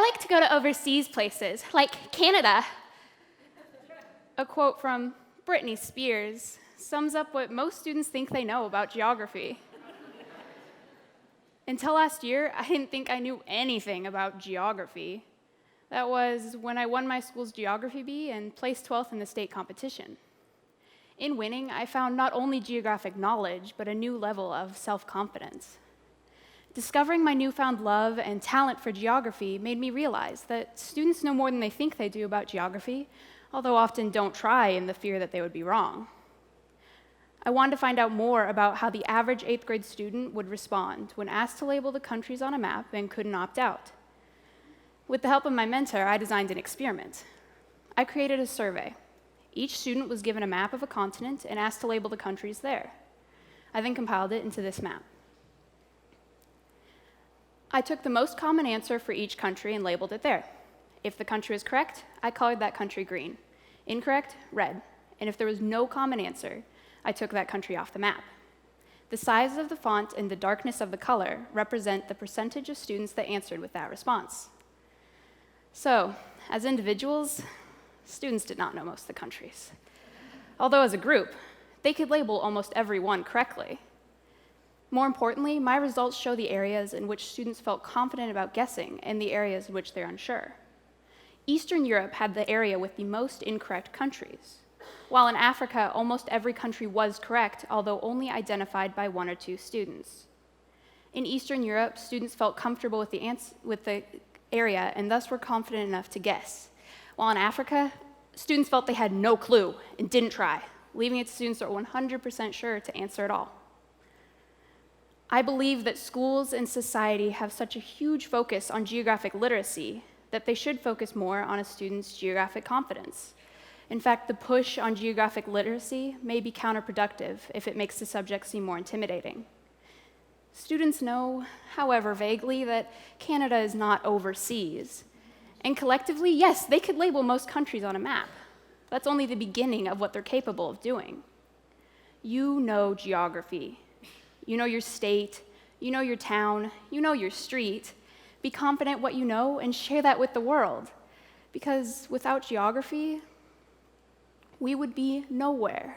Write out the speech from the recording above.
like to go to overseas places, like Canada. A quote from Britney Spears sums up what most students think they know about geography. Until last year, I didn't think I knew anything about geography. That was when I won my school's geography bee and placed 12th in the state competition. In winning, I found not only geographic knowledge, but a new level of self-confidence. Discovering my newfound love and talent for geography made me realize that students know more than they think they do about geography, although often don't try in the fear that they would be wrong. I wanted to find out more about how the average 8th grade student would respond when asked to label the countries on a map and couldn't opt out. With the help of my mentor, I designed an experiment. I created a survey. Each student was given a map of a continent and asked to label the countries there. I then compiled it into this map. I took the most common answer for each country and labeled it there. If the country was correct, I colored that country green. Incorrect, red. And if there was no common answer, I took that country off the map. The size of the font and the darkness of the color represent the percentage of students that answered with that response. So, as individuals, students did not know most of the countries. Although as a group, they could label almost every one correctly. More importantly, my results show the areas in which students felt confident about guessing and the areas in which they're unsure. Eastern Europe had the area with the most incorrect countries, while in Africa, almost every country was correct, although only identified by 1 or 2 students. In Eastern Europe, students felt comfortable with the area and thus were confident enough to guess, while in Africa, students felt they had no clue and didn't try, leaving it to students that were 100% sure to answer at all. I believe that schools and society have such a huge focus on geographic literacy that they should focus more on a student's geographic confidence. In fact, the push on geographic literacy may be counterproductive if it makes the subject seem more intimidating. Students know, however vaguely, that Canada is not overseas. And collectively, yes, they could label most countries on a map. That's only the beginning of what they're capable of doing. You know geography. You know your state, you know your town, you know your street. Be confident what you know and share that with the world. Because without geography, we would be nowhere.